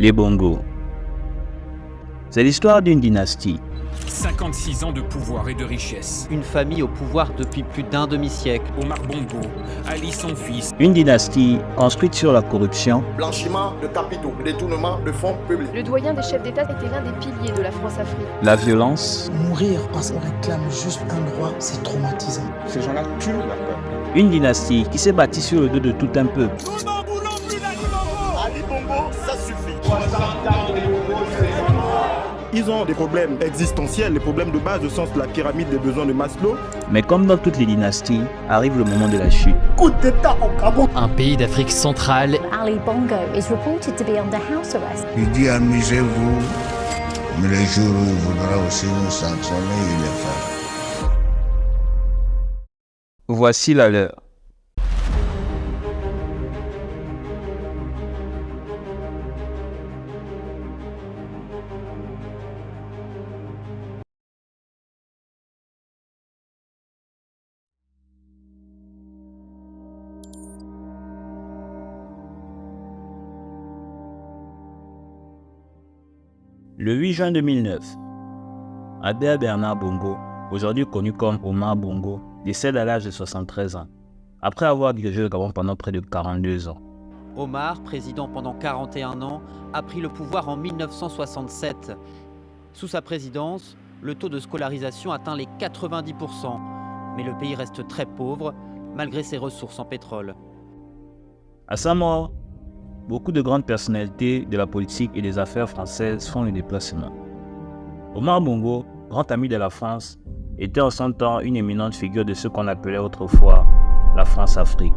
Les Bongo. C'est l'histoire d'une dynastie. 56 ans de pouvoir et de richesse. Une famille au pouvoir depuis plus d'un demi-siècle. Omar Bongo, Ali son fils. Une dynastie construite sur la corruption, blanchiment de capitaux, détournement de fonds publics. Le doyen des chefs d'État était l'un des piliers de la France-Afrique. la violence. Mourir parce qu'on réclame juste un droit, c'est traumatisant. Ces gens-là tuent la peuple. Une dynastie qui s'est bâtie sur le dos de tout un peuple. Nous n'en voulons plus d'Ali Bongo. Ali Bongo, ça suffit. Ils ont des problèmes existentiels, les problèmes de base, au sens de la pyramide des besoins de Maslow. Mais comme dans toutes les dynasties, arrive le moment de la chute. Coup d'État au Gabon. Un pays d'Afrique centrale. Ali Bongo is reported to be under house arrest. Il dit amusez-vous, mais le jour où il voudra aussi nous sanctionner, il le fera. Voici la leur. Le 8 juin 2009, Albert Bernard Bongo, aujourd'hui connu comme Omar Bongo, décède à l'âge de 73 ans, après avoir dirigé le Gabon pendant près de 42 ans. Omar, président pendant 41 ans, a pris le pouvoir en 1967. Sous sa présidence, le taux de scolarisation atteint les 90%, mais le pays reste très pauvre, malgré ses ressources en pétrole. À sa mort, beaucoup de grandes personnalités de la politique et des affaires françaises font le déplacement. Omar Bongo, grand ami de la France, était en son temps une éminente figure de ce qu'on appelait autrefois la France-Afrique.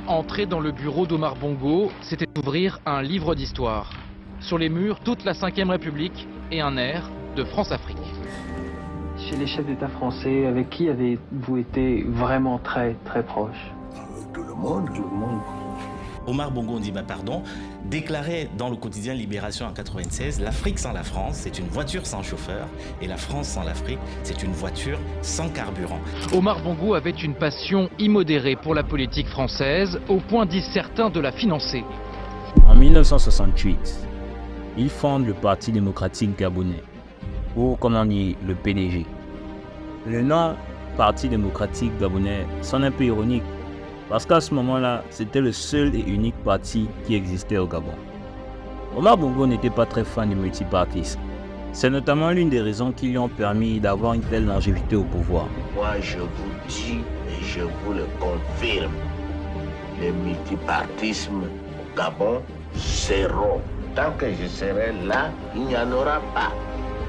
Entrer dans le bureau d'Omar Bongo, c'était ouvrir un livre d'histoire. Sur les murs, toute la Ve République et un air de France-Afrique. Chez les chefs d'État français, avec qui avez-vous été vraiment très proche? Tout le monde. Omar Bongo Ondimba, déclarait dans le quotidien Libération en 96, l'Afrique sans la France, c'est une voiture sans chauffeur, et la France sans l'Afrique, c'est une voiture sans carburant. Omar Bongo avait une passion immodérée pour la politique française, au point, disent certains, de la financer. En 1968, il fonde le Parti démocratique gabonais, ou comme on dit, le PDG. Le nom Parti démocratique gabonais sonne un peu ironique, parce qu'à ce moment-là, c'était le seul et unique parti qui existait au Gabon. Omar Bongo n'était pas très fan du multipartisme. C'est notamment l'une des raisons qui lui ont permis d'avoir une telle longévité au pouvoir. Moi, je vous dis et je vous le confirme, le multipartisme au Gabon, zéro. Tant que je serai là, il n'y en aura pas.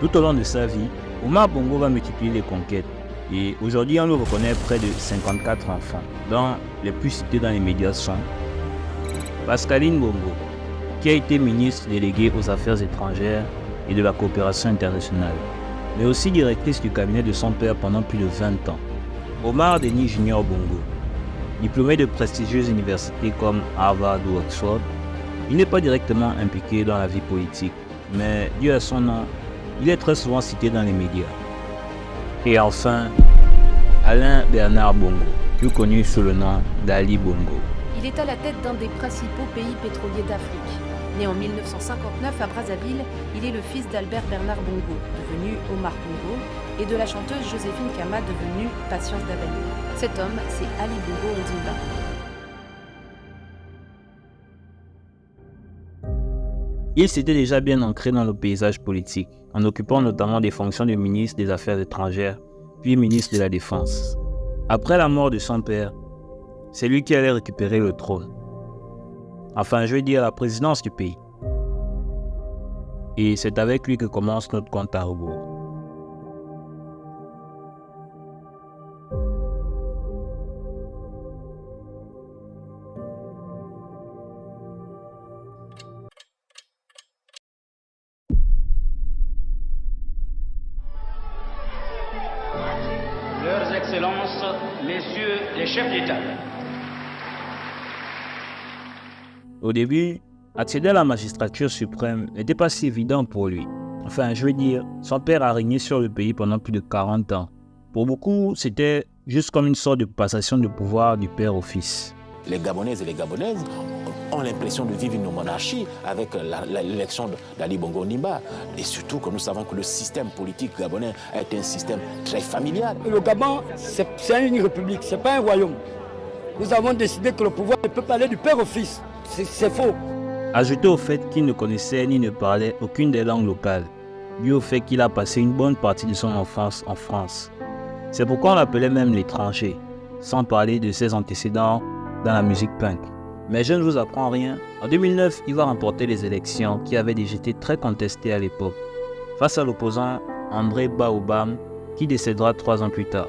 Tout au long de sa vie, Omar Bongo va multiplier les conquêtes. Et aujourd'hui, on le reconnaît près de 54 enfants, dont les plus cités dans les médias sont Pascaline Bongo, qui a été ministre déléguée aux Affaires étrangères et de la coopération internationale, mais aussi directrice du cabinet de son père pendant plus de 20 ans. Omar Denis Junior Bongo, diplômé de prestigieuses universités comme Harvard ou Oxford, il n'est pas directement impliqué dans la vie politique, mais dû à son nom, il est très souvent cité dans les médias. Et enfin, Alain Bernard Bongo, plus connu sous le nom d'Ali Bongo. Il est à la tête d'un des principaux pays pétroliers d'Afrique. Né en 1959 à Brazzaville, il est le fils d'Albert Bernard Bongo, devenu Omar Bongo, et de la chanteuse Joséphine Kama, devenue Patience Davani. Cet homme, c'est Ali Bongo Ondimba. Il s'était déjà bien ancré dans le paysage politique, en occupant notamment des fonctions de ministre des Affaires étrangères, puis ministre de la Défense. Après la mort de son père, c'est lui qui allait récupérer le trône. Enfin, je veux dire la présidence du pays. Et c'est avec lui que commence notre compte à rebours. Leurs Excellences, Messieurs les chefs d'État. Au début, accéder à la magistrature suprême n'était pas si évident pour lui. Enfin, je veux dire, son père a régné sur le pays pendant plus de 40 ans. Pour beaucoup, c'était juste comme une sorte de passation de pouvoir du père au fils. Les Gabonaises et les Gabonaises ont l'impression de vivre une monarchie avec l'élection d'Ali Bongo Ondimba. Et surtout que nous savons que le système politique gabonais est un système très familial. Le Gabon, c'est une république, ce n'est pas un royaume. Nous avons décidé que le pouvoir ne peut pas aller du père au fils. C'est faux. Ajouté au fait qu'il ne connaissait ni ne parlait aucune des langues locales, dû au fait qu'il a passé une bonne partie de son enfance en France. C'est pourquoi on l'appelait même l'étranger, sans parler de ses antécédents dans la musique punk. Mais je ne vous apprends rien, en 2009, il va remporter les élections qui avaient déjà été très contestées à l'époque, face à l'opposant André Baobam, qui décédera 3 ans plus tard.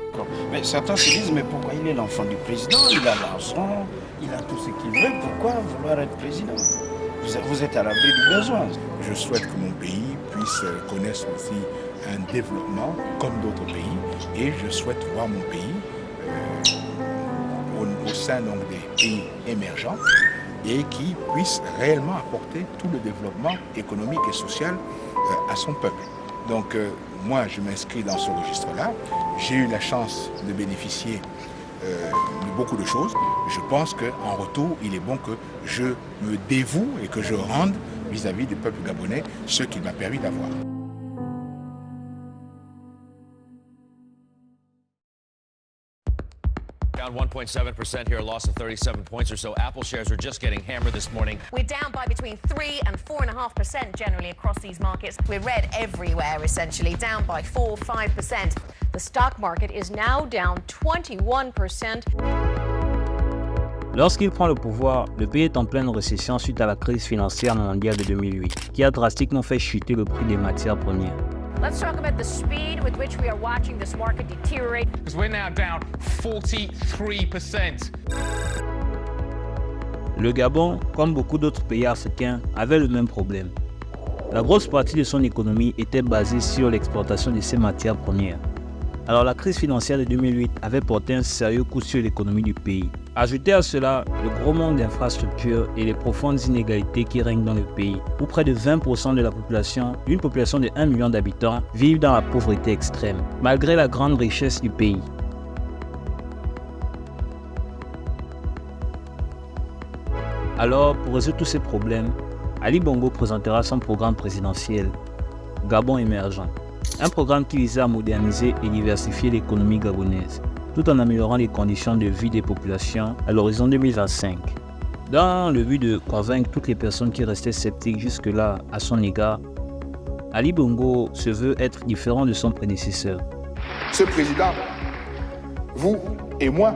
Mais certains se disent, mais pourquoi il est l'enfant du président? Il a l'argent, il a tout ce qu'il veut, pourquoi vouloir être président? Vous êtes à l'abri du besoin. Je souhaite que mon pays puisse connaître aussi un développement comme d'autres pays et je souhaite voir mon pays au sein donc, des pays émergents et qui puisse réellement apporter tout le développement économique et social à son peuple. Donc moi je m'inscris dans ce registre-là. J'ai eu la chance de bénéficier de beaucoup de choses. Je pense qu'en retour, il est bon que je me dévoue et que je rende vis-à-vis du peuple gabonais ce qu'il m'a permis d'avoir. Down 1.7% here, a loss of 37 points or so. Apple shares are just getting hammered this morning. We're down by between 3 and 4.5% generally across these markets. We're red everywhere, essentially, down by 4-5%. The stock market is now down 21%. Lorsqu'il prend le pouvoir, le pays est en pleine récession suite à la crise financière mondiale de 2008, qui a drastiquement fait chuter le prix des matières premières. Let's talk about the speed with which we are watching this market deteriorate. Because we're now down 43%. Le Gabon, comme beaucoup d'autres pays africains, avait le même problème. La grosse partie de son économie était basée sur l'exportation de ces matières premières. Alors la crise financière de 2008 avait porté un sérieux coup sur l'économie du pays. Ajoutez à cela le gros manque d'infrastructures et les profondes inégalités qui règnent dans le pays, où près de 20% de la population, d'une population de 1 million d'habitants, vivent dans la pauvreté extrême, malgré la grande richesse du pays. Alors, pour résoudre tous ces problèmes, Ali Bongo présentera son programme présidentiel, Gabon émergent. Un programme qui visait à moderniser et diversifier l'économie gabonaise, tout en améliorant les conditions de vie des populations à l'horizon 2025. Dans le but de convaincre toutes les personnes qui restaient sceptiques jusque-là à son égard, Ali Bongo se veut être différent de son prédécesseur. Ce président, vous et moi,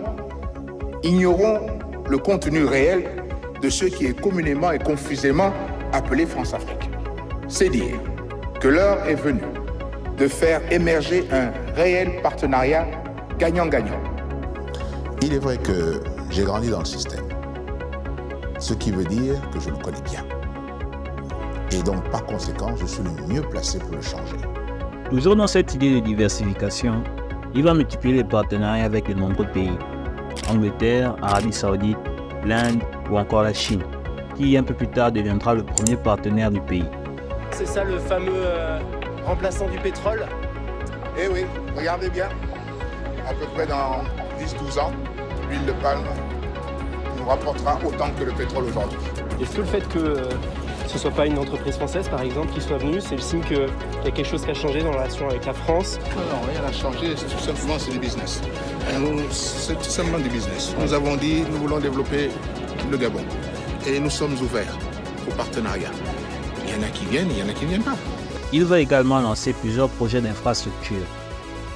ignorons le contenu réel de ce qui est communément et confusément appelé France-Afrique. C'est dire que l'heure est venue de faire émerger un réel partenariat gagnant-gagnant. Il est vrai que j'ai grandi dans le système, ce qui veut dire que je le connais bien. Et donc, par conséquent, je suis le mieux placé pour le changer. Toujours dans cette idée de diversification, il va multiplier les partenariats avec de nombreux pays. Angleterre, Arabie Saoudite, l'Inde ou encore la Chine, qui un peu plus tard deviendra le premier partenaire du pays. C'est ça le fameux remplaçant du pétrole? Eh oui, regardez bien. À peu près dans 10-12 ans, l'huile de palme nous rapportera autant que le pétrole aujourd'hui. Est-ce que le fait que ce ne soit pas une entreprise française, par exemple, qui soit venue, c'est le signe qu'il y a quelque chose qui a changé dans la relation avec la France? Non, rien n'a changé, tout simplement c'est du business. C'est tout simplement du business. Nous avons dit, nous voulons développer le Gabon. Et nous sommes ouverts au partenariat. Il y en a qui viennent, il y en a qui ne viennent pas. Il va également lancer plusieurs projets d'infrastructure.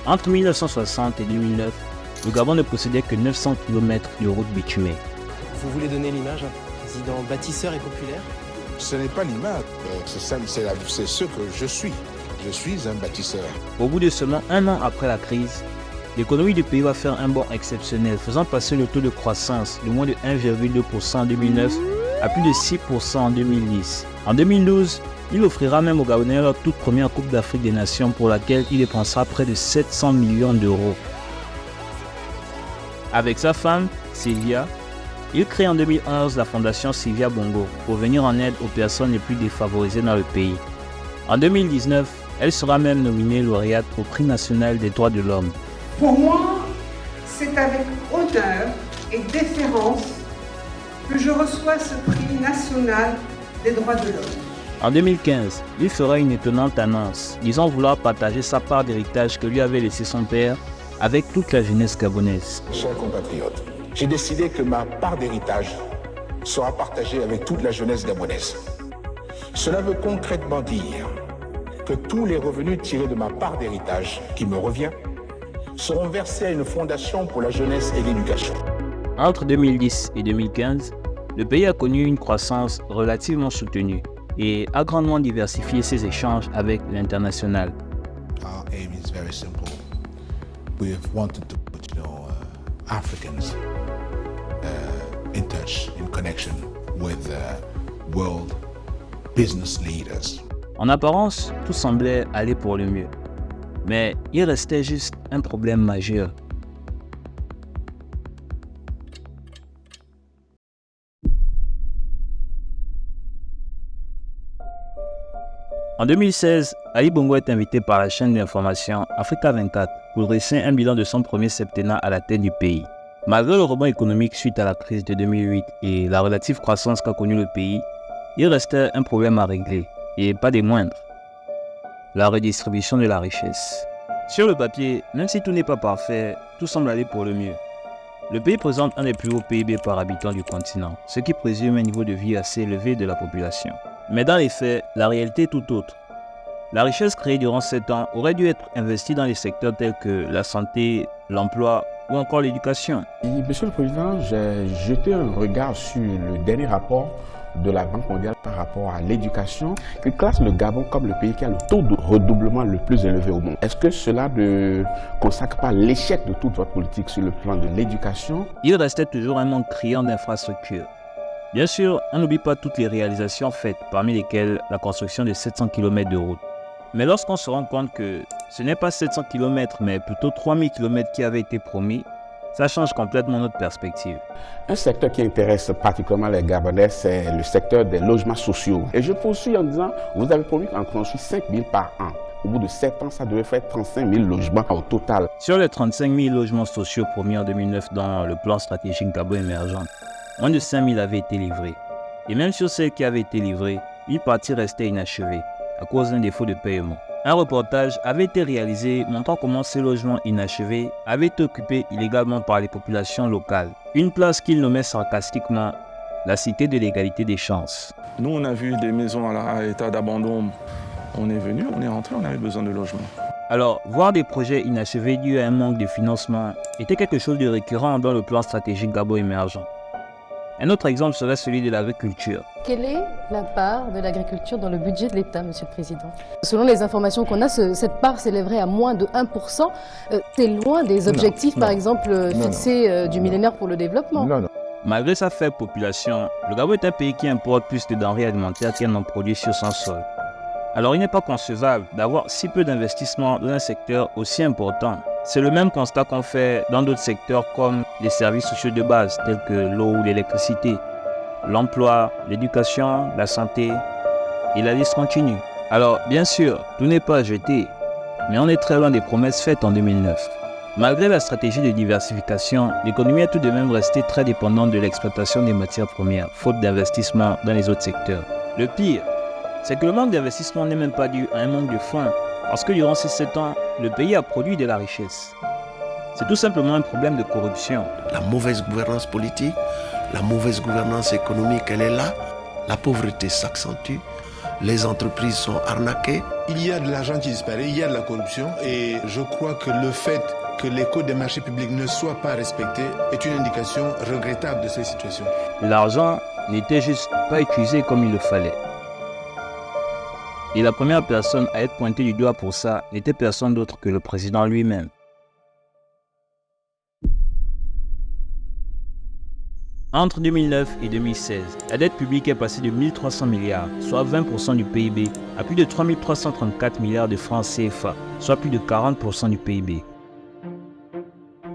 Entre 1960 et 2009, le Gabon ne possédait que 900 km de routes bitumées. Vous voulez donner l'image d'un président bâtisseur et populaire? Ce n'est pas l'image, c'est ce que je suis. Je suis un bâtisseur. Au bout de seulement 1 an après la crise, l'économie du pays va faire un bond exceptionnel, faisant passer le taux de croissance de moins de 1,2% en 2009 à plus de 6% en 2010. En 2012, il offrira même aux Gabonais leur toute première Coupe d'Afrique des Nations pour laquelle il dépensera près de 700 millions d'euros. Avec sa femme, Sylvia, il crée en 2011 la fondation Sylvia Bongo pour venir en aide aux personnes les plus défavorisées dans le pays. En 2019, elle sera même nominée lauréate au Prix national des droits de l'homme. Pour moi, c'est avec honneur et déférence que je reçois ce prix national des droits de l'homme. En 2015, il fera une étonnante annonce, disant vouloir partager sa part d'héritage que lui avait laissé son père avec toute la jeunesse gabonaise. Chers compatriotes, j'ai décidé que ma part d'héritage sera partagée avec toute la jeunesse gabonaise. Cela veut concrètement dire que tous les revenus tirés de ma part d'héritage, qui me revient, seront versés à une fondation pour la jeunesse et l'éducation. Entre 2010 et 2015, le pays a connu une croissance relativement soutenue et a grandement diversifié ses échanges avec l'international. Our aim is very simple. We have wanted to put Africans in touch, in connection with world business leaders. En apparence, tout semblait aller pour le mieux. Mais il restait juste un problème majeur. En 2016, Ali Bongo est invité par la chaîne d'information Africa 24 pour dresser un bilan de son premier septennat à la tête du pays. Malgré le rebond économique suite à la crise de 2008 et la relative croissance qu'a connue le pays, il restait un problème à régler, et pas des moindres: la redistribution de la richesse. Sur le papier, même si tout n'est pas parfait, tout semble aller pour le mieux. Le pays présente un des plus hauts PIB par habitant du continent, ce qui présume un niveau de vie assez élevé de la population. Mais dans les faits, la réalité est tout autre. La richesse créée durant 7 ans aurait dû être investie dans les secteurs tels que la santé, l'emploi ou encore l'éducation. Monsieur le Président, j'ai jeté un regard sur le dernier rapport de la Banque mondiale par rapport à l'éducation, qui classe le Gabon comme le pays qui a le taux de redoublement le plus élevé au monde. Est-ce que cela ne consacre pas l'échec de toute votre politique sur le plan de l'éducation? Il restait toujours un manque criant d'infrastructures. Bien sûr, on n'oublie pas toutes les réalisations faites, parmi lesquelles la construction de 700 km de route. Mais lorsqu'on se rend compte que ce n'est pas 700 km, mais plutôt 3000 km qui avaient été promis, ça change complètement notre perspective. Un secteur qui intéresse particulièrement les Gabonais, c'est le secteur des logements sociaux. Et je poursuis en disant, vous avez promis qu'on construit 5 000 par an. Au bout de 7 ans, ça devait faire 35 000 logements au total. Sur les 35 000 logements sociaux promis en 2009 dans le plan stratégique Gabon émergent, moins de 5 000 avaient été livrés. Et même sur celles qui avaient été livrées, une partie restait inachevée à cause d'un défaut de paiement. Un reportage avait été réalisé montrant comment ces logements inachevés avaient été occupés illégalement par les populations locales. Une place qu'ils nommaient sarcastiquement la cité de l'égalité des chances. Nous, on a vu des maisons à l'état d'abandon. On est venu, on est rentré, on avait besoin de logement. Alors, voir des projets inachevés dus à un manque de financement était quelque chose de récurrent dans le plan stratégique Gabon émergent. Un autre exemple serait celui de l'agriculture. Quelle est la part de l'agriculture dans le budget de l'État, Monsieur le Président? Selon les informations qu'on a, cette part s'élèverait à moins de 1%. C'est loin des objectifs, par exemple, fixés du millénaire pour le développement. Malgré sa faible population, le Gabon est un pays qui importe plus de denrées alimentaires qu'il n'en produit sur son sol. Alors il n'est pas concevable d'avoir si peu d'investissements dans un secteur aussi important. C'est le même constat qu'on fait dans d'autres secteurs comme les services sociaux de base tels que l'eau ou l'électricité, l'emploi, l'éducation, la santé et la liste continue. Alors bien sûr, tout n'est pas jeté, mais on est très loin des promesses faites en 2009. Malgré la stratégie de diversification, l'économie est tout de même restée très dépendante de l'exploitation des matières premières, faute d'investissement dans les autres secteurs. Le pire, c'est que le manque d'investissement n'est même pas dû à un manque de fonds, parce que durant ces 7 ans, le pays a produit de la richesse. C'est tout simplement un problème de corruption. La mauvaise gouvernance politique, la mauvaise gouvernance économique, elle est là. La pauvreté s'accentue, les entreprises sont arnaquées. Il y a de l'argent qui disparaît, il y a de la corruption, et je crois que le fait que les codes des marchés publics ne soient pas respectés est une indication regrettable de cette situation. L'argent n'était juste pas utilisé comme il le fallait. Et la première personne à être pointée du doigt pour ça n'était personne d'autre que le président lui-même. Entre 2009 et 2016, la dette publique est passée de 1300 milliards, soit 20% du PIB, à plus de 3334 milliards de francs CFA, soit plus de 40% du PIB.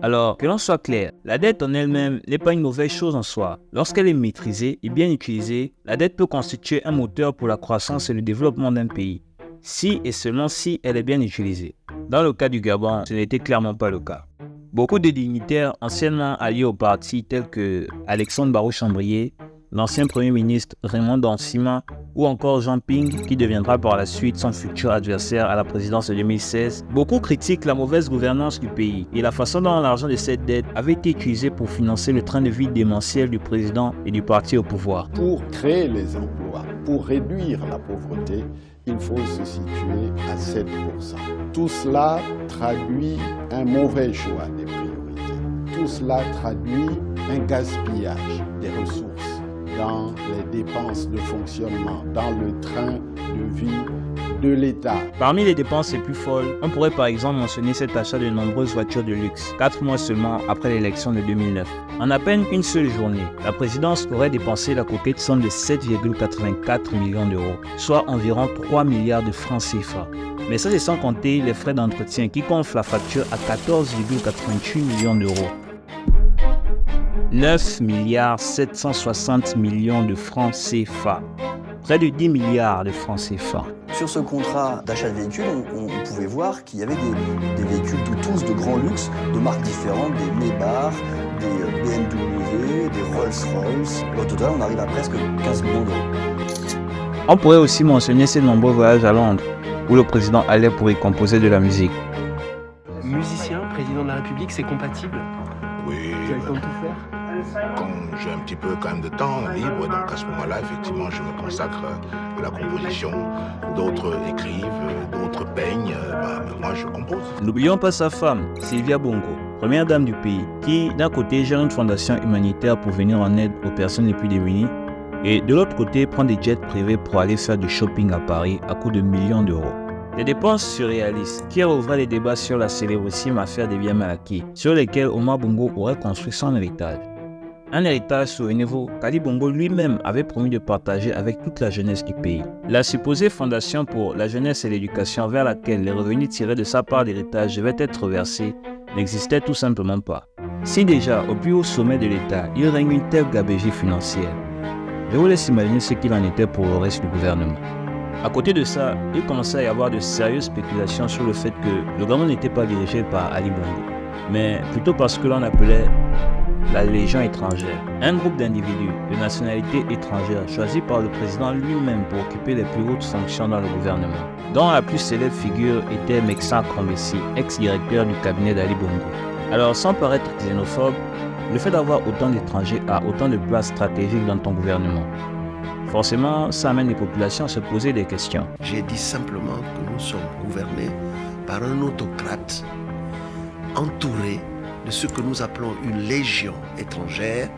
Alors, que l'on soit clair, la dette en elle-même n'est pas une mauvaise chose en soi. Lorsqu'elle est maîtrisée et bien utilisée, la dette peut constituer un moteur pour la croissance et le développement d'un pays, si et seulement si elle est bien utilisée. Dans le cas du Gabon, ce n'était clairement pas le cas. Beaucoup de dignitaires anciennement alliés au parti tels que Alexandre Barraud-Chambrier l'ancien Premier ministre Raymond Dansima ou encore Jean Ping qui deviendra par la suite son futur adversaire à la présidence de 2016, beaucoup critiquent la mauvaise gouvernance du pays et la façon dont l'argent de cette dette avait été utilisé pour financer le train de vie démentiel du président et du parti au pouvoir. Pour créer les emplois, pour réduire la pauvreté, il faut se situer à 7%. Tout cela traduit un mauvais choix des priorités. Tout cela traduit un gaspillage des ressources dans les dépenses de fonctionnement, dans le train de vie de l'État. Parmi les dépenses les plus folles, on pourrait par exemple mentionner cet achat de nombreuses voitures de luxe, 4 mois seulement après l'élection de 2009. En à peine une seule journée, la présidence aurait dépensé la coquette somme de 7,84 millions d'euros, soit environ 3 milliards de francs CFA. Mais ça c'est sans compter les frais d'entretien qui gonflent la facture à 14,88 millions d'euros. 9 milliards 760 millions de francs CFA. Près de 10 milliards de francs CFA. Sur ce contrat d'achat de véhicules, on pouvait voir qu'il y avait des véhicules tous de grand luxe, de marques différentes, des Maybach, des BMW, des Rolls-Royce. Au total, on arrive à presque 15 millions d'euros. On pourrait aussi mentionner ces nombreux voyages à Londres, où le président allait pour y composer de la musique. Musicien, président de la République, c'est compatible? Oui. Vous avez le temps de tout faire? Quand j'ai un petit peu quand même de temps libre, donc à ce moment-là, effectivement, je me consacre à la composition. D'autres écrivent, d'autres peignent, moi je compose. N'oublions pas sa femme, Sylvia Bongo, première dame du pays, qui d'un côté gère une fondation humanitaire pour venir en aide aux personnes les plus démunies, et de l'autre côté prend des jets privés pour aller faire du shopping à Paris à coût de millions d'euros. Des dépenses surréalistes qui rouvraient les débats sur la célébrissime affaire des biens mal acquis, sur lesquels Omar Bongo aurait construit son héritage. Un héritage, souvenez-vous, qu'Ali Bongo lui-même avait promis de partager avec toute la jeunesse du pays. La supposée fondation pour la jeunesse et l'éducation vers laquelle les revenus tirés de sa part d'héritage devaient être versés n'existait tout simplement pas. Si déjà, au plus haut sommet de l'État, il règne une telle gabegie financière, je vous laisse imaginer ce qu'il en était pour le reste du gouvernement. À côté de ça, il commençait à y avoir de sérieuses spéculations sur le fait que le Gabon n'était pas dirigé par Ali Bongo, mais plutôt parce que l'on appelait la Légion étrangère, un groupe d'individus de nationalité étrangère choisis par le président lui-même pour occuper les plus hautes fonctions dans le gouvernement, dont la plus célèbre figure était Meksa Krambessi, ex-directeur du cabinet d'Ali Bongo. Alors sans paraître xénophobe, le fait d'avoir autant d'étrangers a autant de place stratégique dans ton gouvernement. Forcément, ça amène les populations à se poser des questions. J'ai dit simplement que nous sommes gouvernés par un autocrate entouré de ce que nous appelons une légion étrangère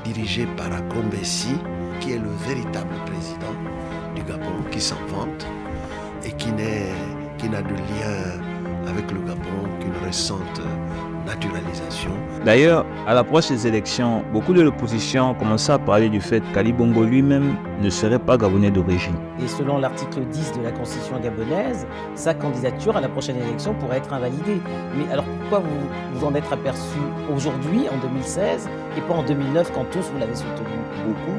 dirigée par Akombessi, qui est le véritable président du Gabon, qui s'en vante et qui n'a de lien avec le Gabon qu'une récente naturalisation. D'ailleurs, à l'approche des élections, beaucoup de l'opposition ont commencé à parler du fait qu'Ali Bongo lui-même ne serait pas gabonais d'origine. Et selon l'article 10 de la Constitution gabonaise, sa candidature à la prochaine élection pourrait être invalidée. Mais alors pourquoi vous en êtes aperçu aujourd'hui, en 2016, et pas en 2009 quand tous vous l'avez soutenu? Beaucoup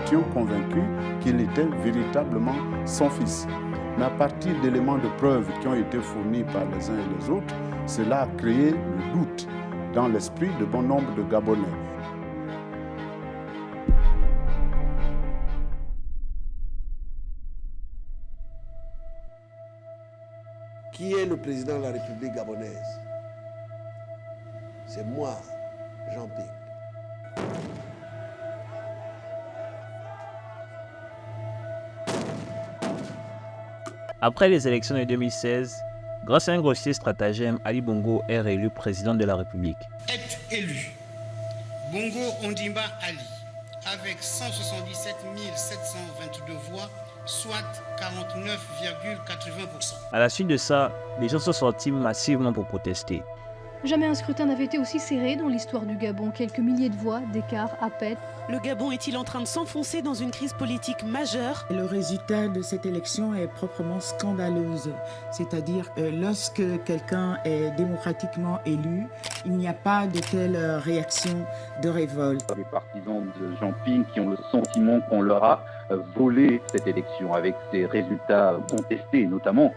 étaient convaincus qu'il était véritablement son fils. Mais à partir d'éléments de preuve qui ont été fournis par les uns et les autres, cela a créé le doute dans l'esprit de bon nombre de Gabonais. Qui est le président de la République gabonaise? C'est moi, Jean Ping. Après les élections de 2016, grâce à un grossier stratagème, Ali Bongo est réélu président de la République. Est élu Bongo Ondimba Ali avec 177 722 voix, soit 49,80%. À la suite de ça, les gens sont sortis massivement pour protester. Jamais un scrutin n'avait été aussi serré dans l'histoire du Gabon. Quelques milliers de voix d'écart à peine. Le Gabon est-il en train de s'enfoncer dans une crise politique majeure? Le résultat de cette élection est proprement scandaleuse. C'est-à-dire lorsque quelqu'un est démocratiquement élu, il n'y a pas de telle réaction de révolte. Les partisans de Jean Ping qui ont le sentiment qu'on leur a volé cette élection avec ses résultats contestés, notamment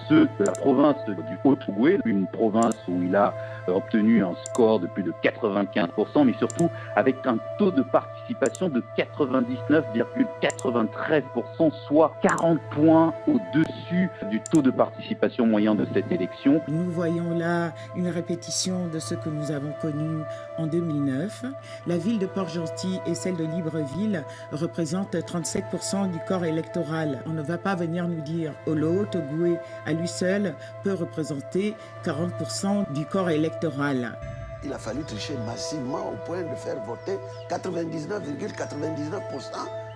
ceux de la province du Haut-Ogooué, une province où il a obtenu un score de plus de 95%, mais surtout avec un taux de participation participation de 99,93%, soit 40 points au-dessus du taux de participation moyen de cette élection. Nous voyons là une répétition de ce que nous avons connu en 2009. La ville de Port-Gentil et celle de Libreville représentent 37% du corps électoral. On ne va pas venir nous dire Olo Togoué à lui seul peut représenter 40% du corps électoral. Il a fallu tricher massivement au point de faire voter 99,99%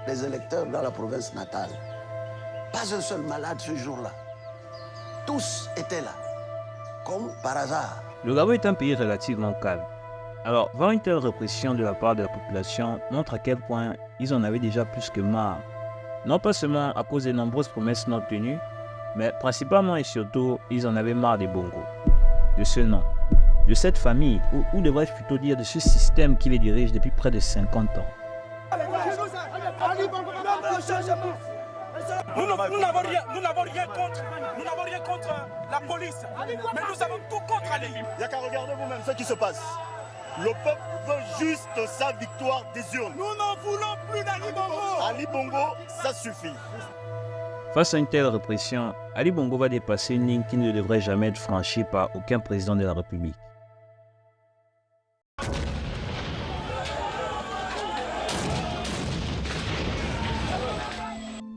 des électeurs dans la province natale. Pas un seul malade ce jour-là. Tous étaient là, comme par hasard. Le Gabon est un pays relativement calme. Alors, voir une telle répression de la part de la population montre à quel point ils en avaient déjà plus que marre. Non pas seulement à cause des nombreuses promesses non tenues, mais principalement et surtout, ils en avaient marre des Bongo, de ce nom, de cette famille, ou devrais-je plutôt dire de ce système qui les dirige depuis près de 50 ans. Nous n'avons rien contre la police, mais nous avons tout contre Ali. Il n'y a qu'à regarder vous-même ce qui se passe. Le peuple veut juste sa victoire des urnes. Nous n'en voulons plus d'Ali Bongo. Ali Bongo, ça suffit. Face à une telle répression, Ali Bongo va dépasser une ligne qui ne devrait jamais être franchie par aucun président de la République.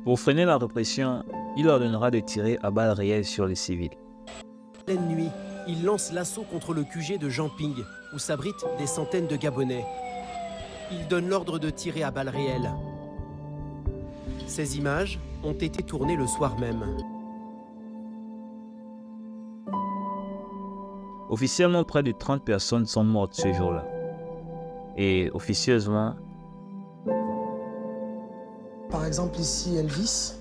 Pour freiner la répression, il ordonnera de tirer à balles réelles sur les civils. Pleine nuit, il lance l'assaut contre le QG de Jamping, où s'abritent des centaines de Gabonais. Il donne l'ordre de tirer à balles réelles. Ces images ont été tournées le soir même. Officiellement, près de 30 personnes sont mortes ce jour-là. Et officieusement... Par exemple ici Elvis,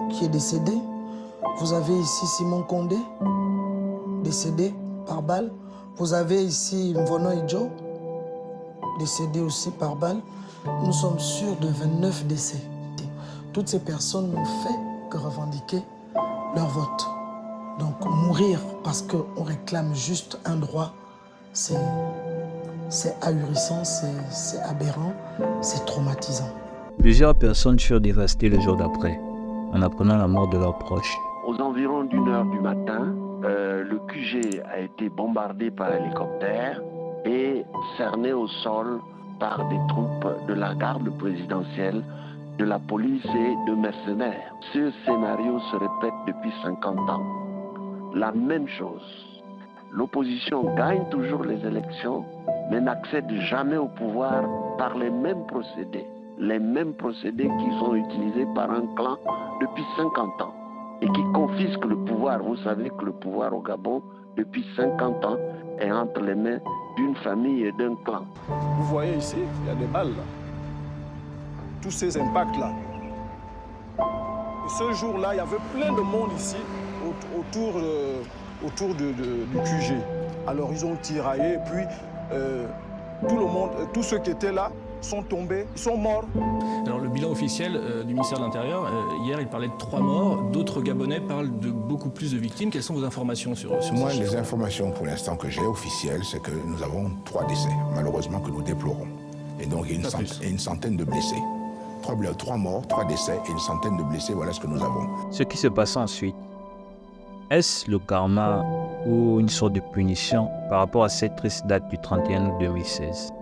qui est décédé. Vous avez ici Simon Condé, décédé par balle. Vous avez ici Mvono Idjo, décédé aussi par balle. Nous sommes sûrs de 29 décès. Toutes ces personnes n'ont fait que revendiquer leur vote. Donc mourir parce qu'on réclame juste un droit, c'est ahurissant, c'est aberrant, c'est traumatisant. Plusieurs personnes furent dévastées le jour d'après, en apprenant la mort de leurs proches. Aux environs d'1h du matin, le QG a été bombardé par hélicoptère et cerné au sol par des troupes de la garde présidentielle, de la police et de mercenaires. Ce scénario se répète depuis 50 ans. La même chose. L'opposition gagne toujours les élections, mais n'accède jamais au pouvoir par les mêmes procédés. Les mêmes procédés qui sont utilisés par un clan depuis 50 ans et qui confisquent le pouvoir. Vous savez que le pouvoir au Gabon, depuis 50 ans, est entre les mains d'une famille et d'un clan. Vous voyez ici, il y a des balles là. Tous ces impacts-là. Et ce jour-là, il y avait plein de monde ici autour du QG. Alors ils ont tiraillé et puis tout le monde, tous ceux qui étaient là, sont tombés, ils sont morts. Alors le bilan officiel du ministère de l'Intérieur, hier il parlait de 3 morts, d'autres Gabonais parlent de beaucoup plus de victimes. Quelles sont vos informations sur Moi, ces les chiffres? informations pour l'instant que j'ai officielles, c'est que nous avons 3 décès, malheureusement que nous déplorons. Et donc il y a une centaine de blessés. 3 morts, 3 décès et une centaine de blessés, voilà ce que nous avons. Ce qui se passe ensuite, est-ce le karma ou une sorte de punition par rapport à cette triste date du 31 août 2016?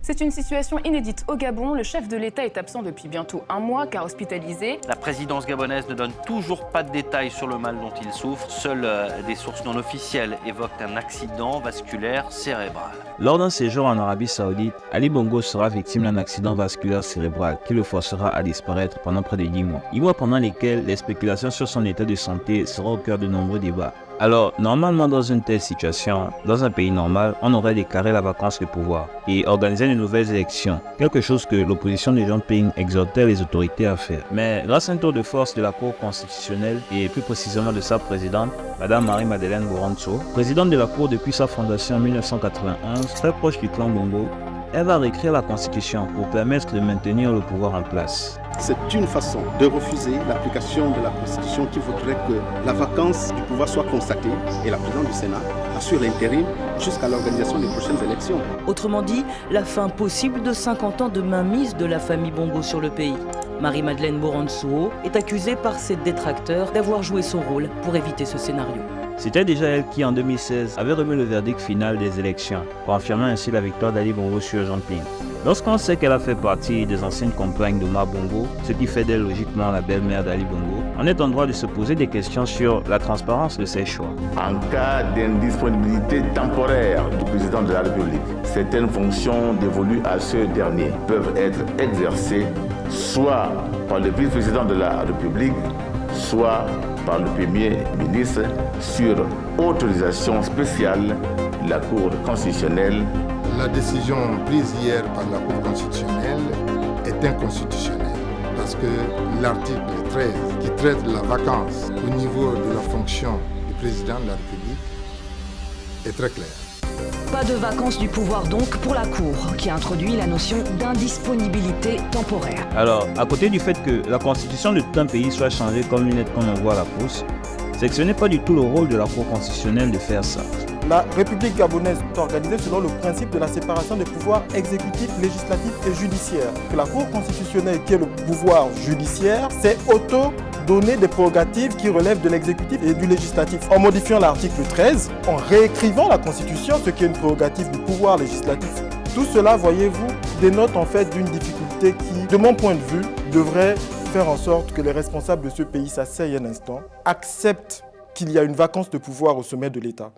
C'est une situation inédite au Gabon. Le chef de l'État est absent depuis bientôt un mois car hospitalisé. La présidence gabonaise ne donne toujours pas de détails sur le mal dont il souffre. Seules des sources non officielles évoquent un accident vasculaire cérébral. Lors d'un séjour en Arabie Saoudite, Ali Bongo sera victime d'un accident vasculaire cérébral qui le forcera à disparaître pendant près de 10 mois. 10 mois pendant lesquels les spéculations sur son état de santé seront au cœur de nombreux débats. Alors, normalement dans une telle situation, dans un pays normal, on aurait déclaré la vacance de pouvoir et organisé de nouvelles élections, quelque chose que l'opposition de Jamping exhortait les autorités à faire. Mais grâce à un tour de force de la Cour constitutionnelle et plus précisément de sa présidente, Madame Marie-Madeleine Goronso, présidente de la Cour depuis sa fondation en 1991, très proche du clan Bongo, elle va réécrire la constitution pour permettre de maintenir le pouvoir en place. C'est une façon de refuser l'application de la Constitution qui voudrait que la vacance du pouvoir soit constatée et la présidente du Sénat assure l'intérim jusqu'à l'organisation des prochaines élections. Autrement dit, la fin possible de 50 ans de mainmise de la famille Bongo sur le pays. Marie-Madeleine Moronsuo est accusée par ses détracteurs d'avoir joué son rôle pour éviter ce scénario. C'était déjà elle qui, en 2016, avait remis le verdict final des élections, confirmant ainsi la victoire d'Ali Bongo sur Jean Ping. Lorsqu'on sait qu'elle a fait partie des anciennes compagnes d'Omar Bongo, ce qui fait d'elle logiquement la belle-mère d'Ali Bongo, on est en droit de se poser des questions sur la transparence de ses choix. En cas d'indisponibilité temporaire du président de la République, certaines fonctions dévolues à ce dernier peuvent être exercées soit par le vice-président de la République, soit par le Premier ministre sur autorisation spéciale de la Cour constitutionnelle. La décision prise hier par la Cour constitutionnelle est inconstitutionnelle parce que l'article 13 qui traite de la vacance au niveau de la fonction du président de la République est très clair. Pas de vacances du pouvoir donc pour la Cour, qui a introduit la notion d'indisponibilité temporaire. Alors, à côté du fait que la constitution de tout un pays soit changée comme une lettre qu'on envoie à la poste, c'est que ce n'est pas du tout le rôle de la Cour constitutionnelle de faire ça. La République gabonaise est organisée selon le principe de la séparation des pouvoirs exécutifs, législatifs et judiciaires. Que la Cour constitutionnelle, qui est le pouvoir judiciaire, s'est auto-donné des prérogatives qui relèvent de l'exécutif et du législatif. En modifiant l'article 13, en réécrivant la Constitution, ce qui est une prérogative du pouvoir législatif. Tout cela, voyez-vous, dénote en fait d'une difficulté qui, de mon point de vue, devrait faire en sorte que les responsables de ce pays s'asseyent un instant, acceptent qu'il y a une vacance de pouvoir au sommet de l'État.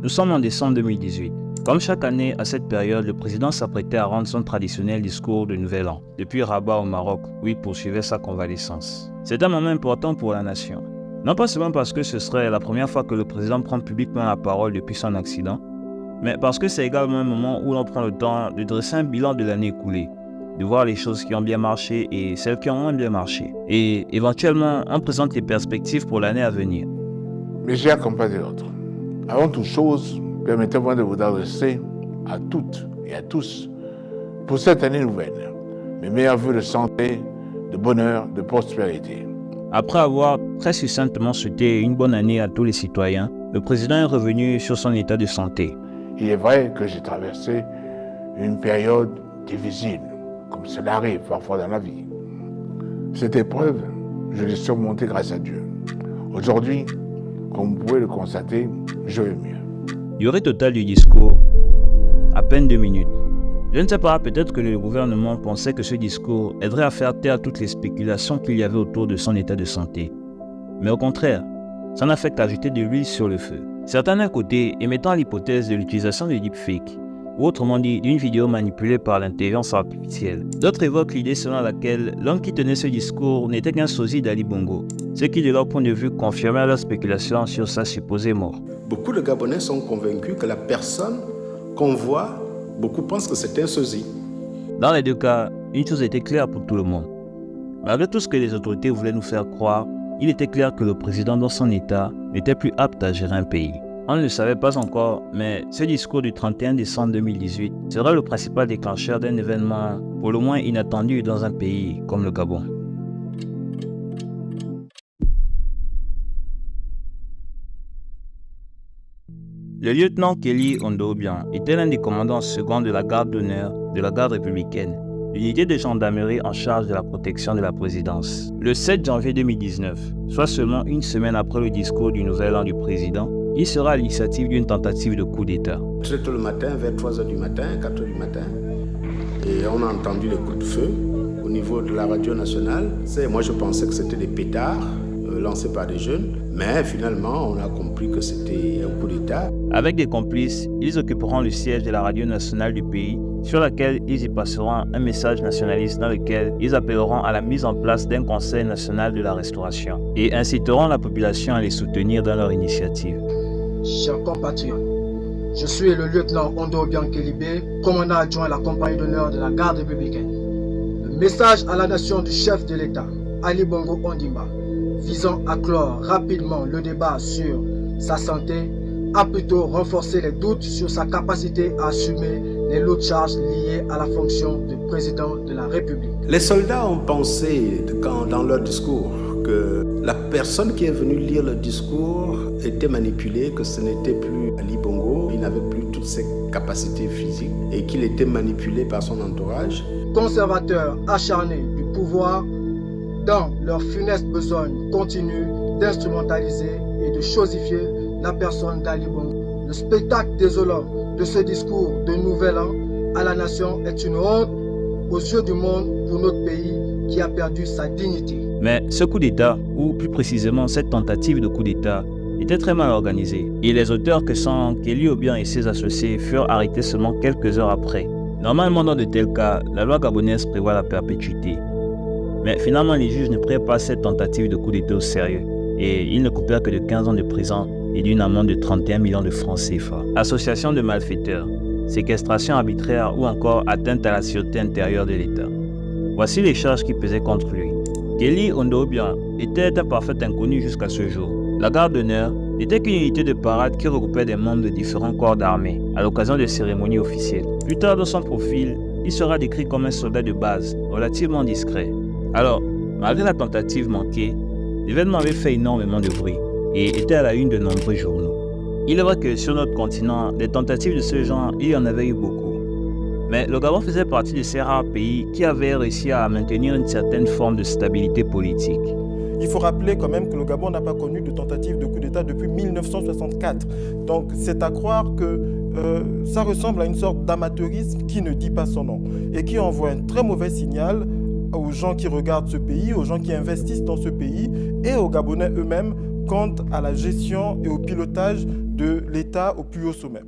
Nous sommes en décembre 2018. Comme chaque année, à cette période, le président s'apprêtait à rendre son traditionnel discours de Nouvel An, depuis Rabat au Maroc, où il poursuivait sa convalescence. C'est un moment important pour la nation. Non pas seulement parce que ce serait la première fois que le président prend publiquement la parole depuis son accident, mais parce que c'est également un moment où l'on prend le temps de dresser un bilan de l'année écoulée, de voir les choses qui ont bien marché et celles qui ont moins bien marché. Et éventuellement, on présente les perspectives pour l'année à venir. Mes chers compatriotes, avant toute chose, permettez-moi de vous adresser à toutes et à tous, pour cette année nouvelle, mes meilleurs vœux de santé, de bonheur, de prospérité. Après avoir très succinctement souhaité une bonne année à tous les citoyens, le président est revenu sur son état de santé. Il est vrai que j'ai traversé une période difficile, comme cela arrive parfois dans la vie. Cette épreuve, je l'ai surmontée grâce à Dieu. Aujourd'hui, comme vous pouvez le constater, je vais mieux. Durée totale du discours, à peine 2 minutes. Je ne sais pas, peut-être que le gouvernement pensait que ce discours aiderait à faire taire toutes les spéculations qu'il y avait autour de son état de santé. Mais au contraire, ça n'a fait qu'ajouter de l'huile sur le feu. Certains d'un côté émettant l'hypothèse de l'utilisation de deepfake, ou autrement dit d'une vidéo manipulée par l'intelligence artificielle. D'autres évoquent l'idée selon laquelle l'homme qui tenait ce discours n'était qu'un sosie d'Ali Bongo, ce qui de leur point de vue confirmait leur spéculation sur sa supposée mort. Beaucoup de Gabonais sont convaincus que la personne qu'on voit, beaucoup pensent que c'est un sosie. Dans les deux cas, une chose était claire pour tout le monde. Malgré tout ce que les autorités voulaient nous faire croire, il était clair que le président dans son état n'était plus apte à gérer un pays. On ne le savait pas encore, mais ce discours du 31 décembre 2018 sera le principal déclencheur d'un événement pour le moins inattendu dans un pays comme le Gabon. Le lieutenant Kelly Ondobian était l'un des commandants seconds de la garde d'honneur de la garde républicaine, l'unité de gendarmerie en charge de la protection de la présidence. Le 7 janvier 2019, soit seulement une semaine après le discours du Nouvel An du président, il sera à l'initiative d'une tentative de coup d'État. Très tôt le matin, vers 3h du matin, 4h du matin, et on a entendu les coups de feu au niveau de la radio nationale. Moi je pensais que c'était des pétards lancés par des jeunes, mais finalement on a compris que c'était un coup d'État. Avec des complices, ils occuperont le siège de la radio nationale du pays, sur laquelle ils y passeront un message nationaliste dans lequel ils appelleront à la mise en place d'un conseil national de la restauration et inciteront la population à les soutenir dans leur initiative. Chers compatriotes, je suis le lieutenant Ondobian Kelibé, commandant adjoint à la compagnie d'honneur de la garde républicaine. Le message à la nation du chef de l'État, Ali Bongo Ondimba, visant à clore rapidement le débat sur sa santé a plutôt renforcé les doutes sur sa capacité à assumer les lourdes charges liées à la fonction de président de la République. Les soldats ont pensé dans leur discours que la personne qui est venue lire le discours était manipulée, que ce n'était plus Ali Bongo, il n'avait plus toutes ses capacités physiques et qu'il était manipulé par son entourage. Conservateurs acharnés du pouvoir, dans leur funeste besogne continue d'instrumentaliser et de chosifier la personne d'Ali Bongo. Le spectacle désolant de ce discours de Nouvel An à la nation est une honte aux yeux du monde pour notre pays qui a perdu sa dignité. Mais ce coup d'État, ou plus précisément cette tentative de coup d'État, était très mal organisée. Et les auteurs que sont Kelly Obiang et ses associés furent arrêtés seulement quelques heures après. Normalement, dans de tels cas, la loi gabonaise prévoit la perpétuité. Mais finalement, les juges ne prirent pas cette tentative de coup d'État au sérieux. Et ils ne coupèrent que de 15 ans de prison et d'une amende de 31 millions de francs CFA. Association de malfaiteurs, séquestration arbitraire ou encore atteinte à la sûreté intérieure de l'État. Voici les charges qui pesaient contre lui. Kelly Obiang était un parfait inconnu jusqu'à ce jour. La garde d'honneur n'était qu'une unité de parade qui regroupait des membres de différents corps d'armée à l'occasion de cérémonies officielles. Plus tard dans son profil, il sera décrit comme un soldat de base, relativement discret. Alors, malgré la tentative manquée, l'événement avait fait énormément de bruit et était à la une de nombreux journaux. Il est vrai que sur notre continent, des tentatives de ce genre, il y en avait eu beaucoup. Mais le Gabon faisait partie de ces rares pays qui avaient réussi à maintenir une certaine forme de stabilité politique. Il faut rappeler quand même que le Gabon n'a pas connu de tentative de coup d'État depuis 1964. Donc c'est à croire que ça ressemble à une sorte d'amateurisme qui ne dit pas son nom et qui envoie un très mauvais signal aux gens qui regardent ce pays, aux gens qui investissent dans ce pays et aux Gabonais eux-mêmes quant à la gestion et au pilotage de l'État au plus haut sommet.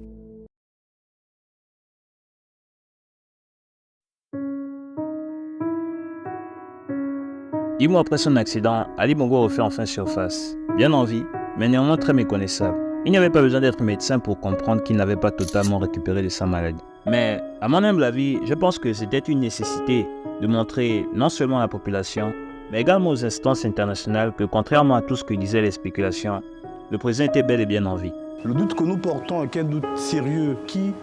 Dix mois après son accident, Ali Bongo refait enfin surface. Bien en vie, mais néanmoins très méconnaissable. Il n'y avait pas besoin d'être médecin pour comprendre qu'il n'avait pas totalement récupéré de sa maladie. Mais, à mon humble avis, je pense que c'était une nécessité de montrer non seulement à la population, mais également aux instances internationales que, contrairement à tout ce que disaient les spéculations, le président était bel et bien en vie. Le doute que nous portons est un doute sérieux qui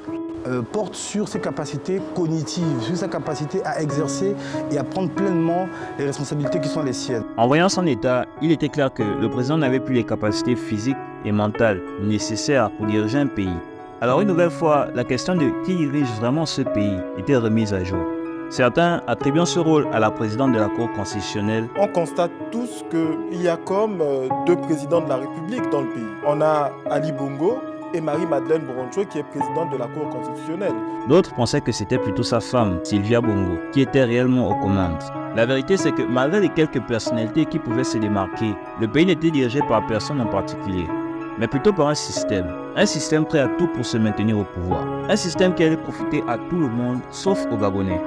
porte sur ses capacités cognitives, sur sa capacité à exercer et à prendre pleinement les responsabilités qui sont les siennes. En voyant son état, il était clair que le président n'avait plus les capacités physiques et mentales nécessaires pour diriger un pays. Alors une nouvelle fois, la question de qui dirige vraiment ce pays était remise à jour. Certains attribuant ce rôle à la présidente de la Cour constitutionnelle. On constate tous qu'il y a comme deux présidents de la République dans le pays. On a Ali Bongo et Marie-Madeleine Boroncho qui est présidente de la Cour constitutionnelle. D'autres pensaient que c'était plutôt sa femme, Sylvia Bongo, qui était réellement aux commandes. La vérité, c'est que malgré les quelques personnalités qui pouvaient se démarquer, le pays n'était dirigé par personne en particulier, mais plutôt par un système prêt à tout pour se maintenir au pouvoir. Un système qui allait profiter à tout le monde, sauf aux Gabonais.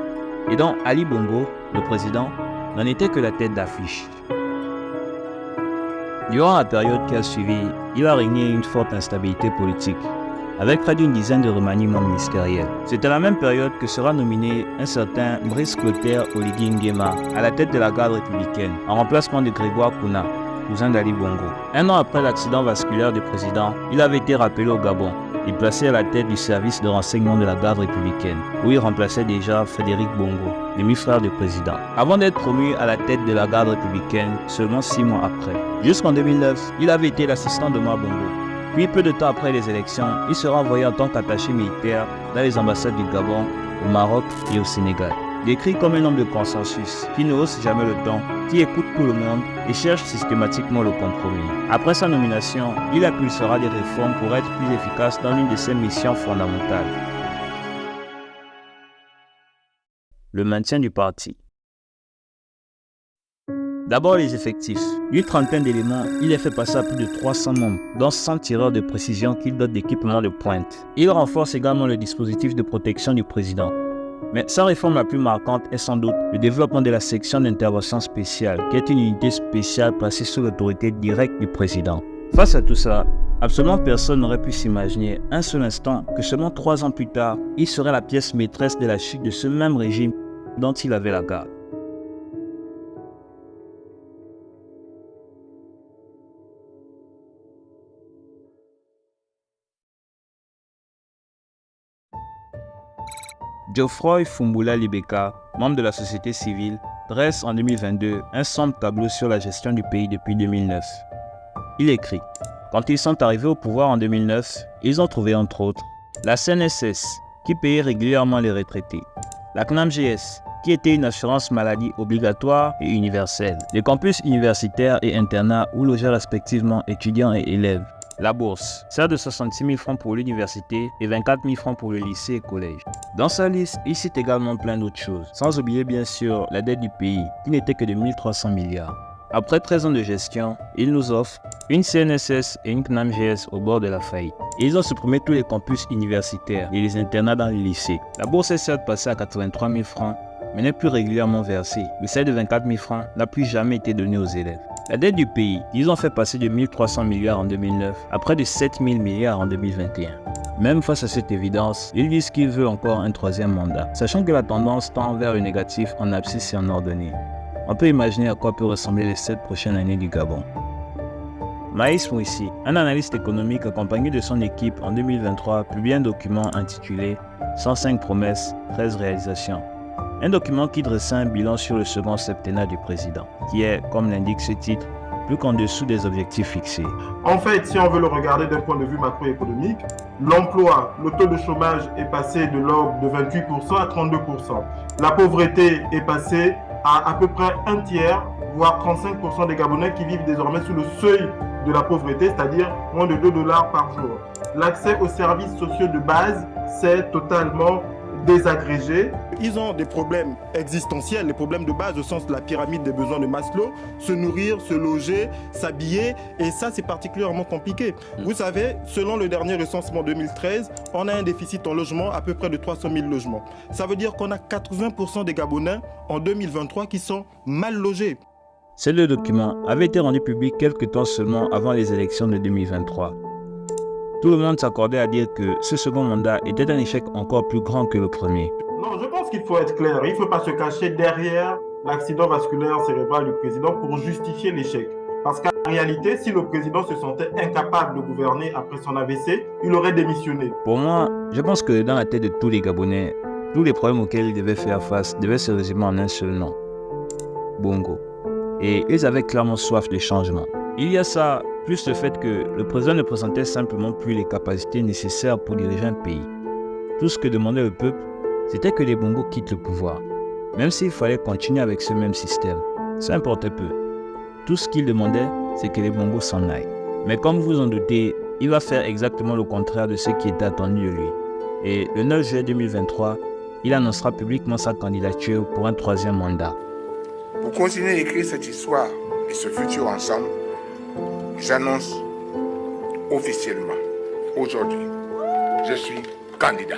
Et donc Ali Bongo, le président, n'en était que la tête d'affiche. Durant la période qui a suivi, il a régné une forte instabilité politique, avec près d'une dizaine de remaniements ministériels. C'est à la même période que sera nominé un certain Brice Clotaire Oligui Nguema à la tête de la garde républicaine, en remplacement de Grégoire Kouna, cousin d'Ali Bongo. Un an après l'accident vasculaire du président, il avait été rappelé au Gabon et placé à la tête du service de renseignement de la garde républicaine, où il remplaçait déjà Frédéric Bongo, demi-frère du président, avant d'être promu à la tête de la garde républicaine seulement 6 mois après. Jusqu'en 2009, il avait été l'assistant d'Omar Bongo. Puis peu de temps après les élections, il sera envoyé en tant qu'attaché militaire dans les ambassades du Gabon, au Maroc et au Sénégal. Décrit comme un homme de consensus, qui ne hausse jamais le ton, qui écoute tout le monde et cherche systématiquement le compromis. Après sa nomination, il impulsera des réformes pour être plus efficace dans l'une de ses missions fondamentales. Le maintien du parti. D'abord les effectifs. D'une trentaine d'éléments, il est fait passer à plus de 300 membres, dont 100 tireurs de précision qu'il dote d'équipements de pointe. Il renforce également le dispositif de protection du président. Mais sa réforme la plus marquante est sans doute le développement de la section d'intervention spéciale, qui est une unité spéciale placée sous l'autorité directe du président. Face à tout ça, absolument personne n'aurait pu s'imaginer un seul instant que seulement 3 ans plus tard, il serait la pièce maîtresse de la chute de ce même régime dont il avait la garde. Geoffroy Fumbula Libeka, membre de la société civile, dresse en 2022 un sombre tableau sur la gestion du pays depuis 2009. Il écrit « Quand ils sont arrivés au pouvoir en 2009, ils ont trouvé entre autres la CNSS, qui payait régulièrement les retraités, la CNAMGS, qui était une assurance maladie obligatoire et universelle, les campus universitaires et internats où logeaient respectivement étudiants et élèves, la bourse, celle de 66 000 francs pour l'université et 24 000 francs pour le lycée et collège. Dans sa liste, il cite également plein d'autres choses, sans oublier bien sûr la dette du pays, qui n'était que de 1300 milliards. Après 13 ans de gestion, ils nous offrent une CNSS et une CNAMGS au bord de la faillite. Et ils ont supprimé tous les campus universitaires et les internats dans les lycées. La bourse est certes passée à 83 000 francs, mais n'est plus régulièrement versée. Le salaire de 24 000 francs n'a plus jamais été donné aux élèves. La dette du pays, ils ont fait passer de 1300 milliards en 2009 à près de 7 000 milliards en 2021. Même face à cette évidence, ils disent qu'ils veulent encore un troisième mandat, sachant que la tendance tend vers le négatif en abscisse et en ordonnée. On peut imaginer à quoi peut ressembler les 7 prochaines années du Gabon. Maïs Mouissi, un analyste économique accompagné de son équipe en 2023, publie un document intitulé « 105 promesses, 13 réalisations ». Un document qui dresse un bilan sur le second septennat du président, qui est, comme l'indique ce titre, plus qu'en dessous des objectifs fixés. En fait, si on veut le regarder d'un point de vue macroéconomique, l'emploi, le taux de chômage est passé de l'ordre de 28% à 32%. La pauvreté est passée à peu près un tiers, voire 35% des Gabonais qui vivent désormais sous le seuil de la pauvreté, c'est-à-dire moins de $2 par jour. L'accès aux services sociaux de base, c'est totalement désagrégés. Ils ont des problèmes existentiels, les problèmes de base au sens de la pyramide des besoins de Maslow, se nourrir, se loger, s'habiller, et ça c'est particulièrement compliqué. Vous savez, selon le dernier recensement 2013, on a un déficit en logement à peu près de 300 000 logements. Ça veut dire qu'on a 80% des Gabonais en 2023 qui sont mal logés. Ce document avait été rendu public quelques temps seulement avant les élections de 2023. Tout le monde s'accordait à dire que ce second mandat était un échec encore plus grand que le premier. Non, je pense qu'il faut être clair. Il ne faut pas se cacher derrière l'accident vasculaire cérébral du président pour justifier l'échec. Parce qu'en réalité, si le président se sentait incapable de gouverner après son AVC, il aurait démissionné. Pour moi, je pense que dans la tête de tous les Gabonais, tous les problèmes auxquels ils devaient faire face devaient se résumer en un seul nom. Bongo. Et ils avaient clairement soif de changement. Il y a ça, plus le fait que le président ne présentait simplement plus les capacités nécessaires pour diriger un pays. Tout ce que demandait le peuple, c'était que les Bongos quittent le pouvoir. Même s'il fallait continuer avec ce même système, ça importait peu. Tout ce qu'il demandait, c'est que les Bongos s'en aillent. Mais comme vous en doutez, il va faire exactement le contraire de ce qui était attendu de lui. Et le 9 juillet 2023, il annoncera publiquement sa candidature pour un troisième mandat. Pour continuer à écrire cette histoire et ce futur ensemble, j'annonce officiellement, aujourd'hui, je suis candidat.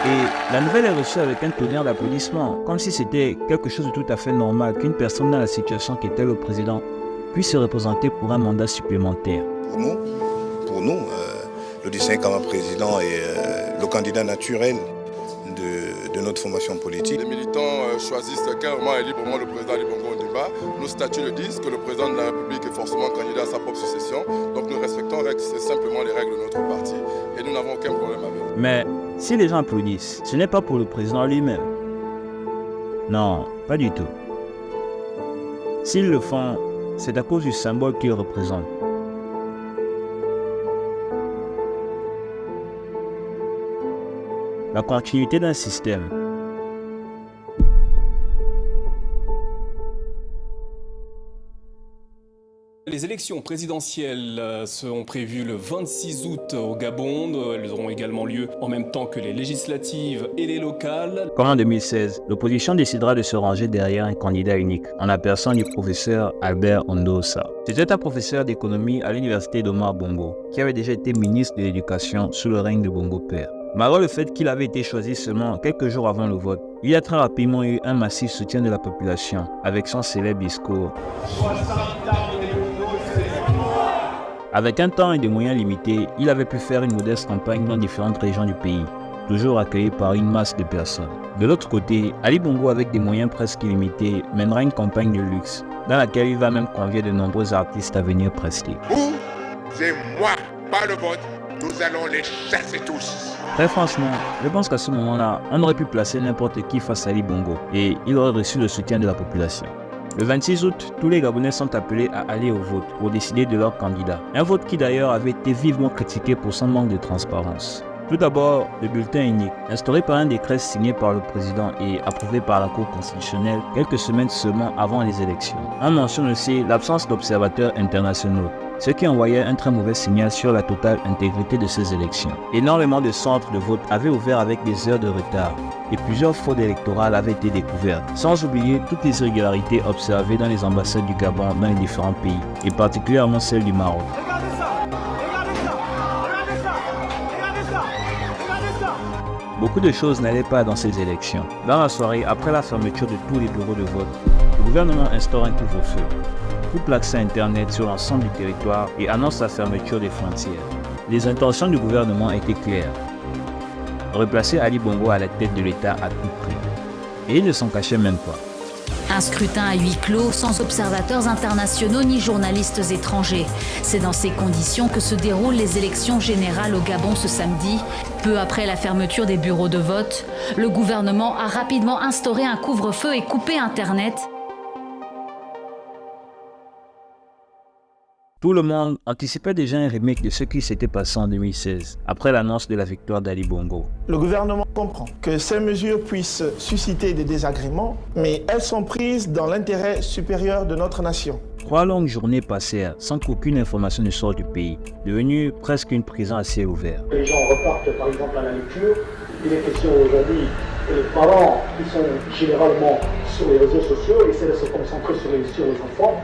Et la nouvelle est reçue avec un tonnerre d'applaudissements, comme si c'était quelque chose de tout à fait normal qu'une personne dans la situation qu'était le président puisse se représenter pour un mandat supplémentaire. Pour nous, le distingué comme président est le candidat naturel de notre formation politique. Les militants choisissent clairement et librement le président Ali Bongo Ondimba. Nos statuts le disent que le président de la République est forcément candidat à sa propre succession. Donc nous respectons simplement les règles de notre parti et nous n'avons aucun problème avec. Mais si les gens applaudissent, ce n'est pas pour le président lui-même. Non, pas du tout. S'ils le font, c'est à cause du symbole qu'il représente. La continuité d'un système. Les élections présidentielles seront prévues le 26 août au Gabon. Elles auront également lieu en même temps que les législatives et les locales. Comme en 2016, l'opposition décidera de se ranger derrière un candidat unique, en la personne du professeur Albert Ondosa. C'était un professeur d'économie à l'université d'Omar Bongo, qui avait déjà été ministre de l'Éducation sous le règne de Bongo Père. Malgré le fait qu'il avait été choisi seulement quelques jours avant le vote, il a très rapidement eu un massif soutien de la population avec son célèbre discours. Avec un temps et des moyens limités, il avait pu faire une modeste campagne dans différentes régions du pays, toujours accueilli par une masse de personnes. De l'autre côté, Ali Bongo, avec des moyens presque illimités, mènera une campagne de luxe, dans laquelle il va même convier de nombreux artistes à venir prester. Vous, c'est moi, pas le vote. nous allons les chasser tous. Très franchement, je pense qu'à ce moment-là, on aurait pu placer n'importe qui face à Ali Bongo et il aurait reçu le soutien de la population. Le 26 août, tous les Gabonais sont appelés à aller au vote pour décider de leur candidat. Un vote qui d'ailleurs avait été vivement critiqué pour son manque de transparence. Tout d'abord, le bulletin unique, instauré par un décret signé par le président et approuvé par la Cour constitutionnelle quelques semaines seulement avant les élections. On mentionne aussi l'absence d'observateurs internationaux, ce qui envoyait un très mauvais signal sur la totale intégrité de ces élections. Énormément de centres de vote avaient ouvert avec des heures de retard et plusieurs fraudes électorales avaient été découvertes, sans oublier toutes les irrégularités observées dans les ambassades du Gabon dans les différents pays, et particulièrement celle du Maroc. Beaucoup de choses n'allaient pas dans ces élections. Dans la soirée, après la fermeture de tous les bureaux de vote, le gouvernement instaure un couvre-feu, coupe l'accès à Internet sur l'ensemble du territoire et annonce la fermeture des frontières. Les intentions du gouvernement étaient claires. Replacer Ali Bongo à la tête de l'État à tout prix. Et il ne s'en cachait même pas. Un scrutin à huis clos, sans observateurs internationaux ni journalistes étrangers. C'est dans ces conditions que se déroulent les élections générales au Gabon ce samedi. Peu après la fermeture des bureaux de vote, le gouvernement a rapidement instauré un couvre-feu et coupé Internet. Tout le monde anticipait déjà un remake de ce qui s'était passé en 2016, après l'annonce de la victoire d'Ali Bongo. Le gouvernement comprend que ces mesures puissent susciter des désagréments, mais elles sont prises dans l'intérêt supérieur de notre nation. 3 longues journées passèrent sans qu'aucune information ne sorte du pays, devenue presque une prison à ciel ouvert. Les gens repartent par exemple à la lecture. Il est question aujourd'hui que les parents qui sont généralement sur les réseaux sociaux essaient de se concentrer sur les enfants.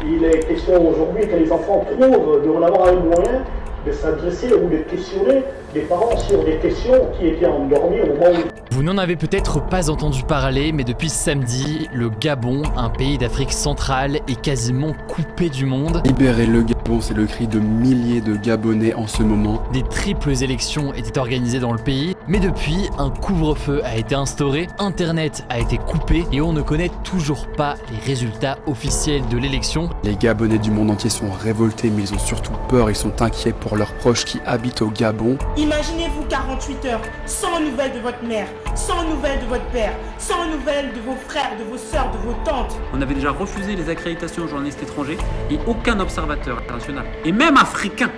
Il est question aujourd'hui que les enfants trouvent de avoir un moyen de s'adresser ou de questionner des parents sur des questions qui étaient endormies au moment où... Vous n'en avez peut-être pas entendu parler, mais depuis samedi, le Gabon, un pays d'Afrique centrale, est quasiment coupé du monde. Libérer le Gabon, c'est le cri de milliers de Gabonais en ce moment. Des triples élections étaient organisées dans le pays, mais depuis, un couvre-feu a été instauré, Internet a été coupé et on ne connaît toujours pas les résultats officiels de l'élection. Les Gabonais du monde entier sont révoltés, mais ils ont surtout peur, ils sont inquiets pour leurs proches qui habitent au Gabon. Imaginez-vous 48 heures sans nouvelles de votre mère, sans nouvelles de votre père, sans nouvelles de vos frères, de vos sœurs, de vos tantes. On avait déjà refusé les accréditations aux journalistes étrangers et aucun observateur international, et même africain,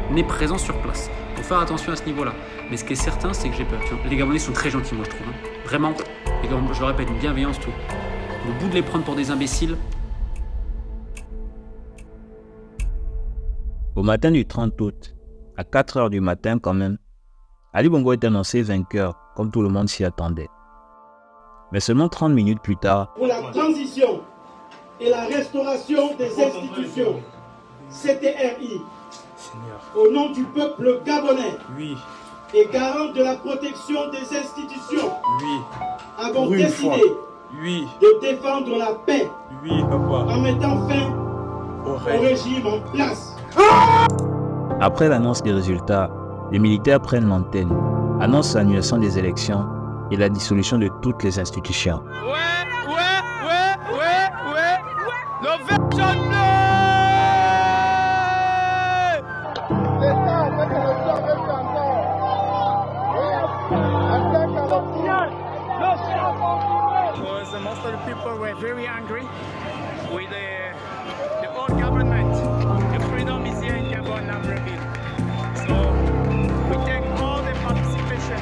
n'est présent sur place. Il faut faire attention à ce niveau-là. Mais ce qui est certain, c'est que j'ai peur. Les Gabonais sont très gentils, moi je trouve. Vraiment, et comme je le répète, une bienveillance, tout. Au bout de les prendre pour des imbéciles. Au matin du 30 août, à 4 h du matin quand même, Ali Bongo est annoncé vainqueur, comme tout le monde s'y attendait. Mais seulement 30 minutes plus tard, pour la transition et la restauration des institutions, CTRI, au nom du peuple gabonais, et garant de la protection des institutions, avons décidé de défendre la paix en mettant fin au régime en place. Après l'annonce des résultats, les militaires prennent l'antenne, annoncent l'annulation des élections et la dissolution de toutes les institutions. Most of the people were very angry with the old government. The freedom is here in Gabon, Libreville. So we take all the participation,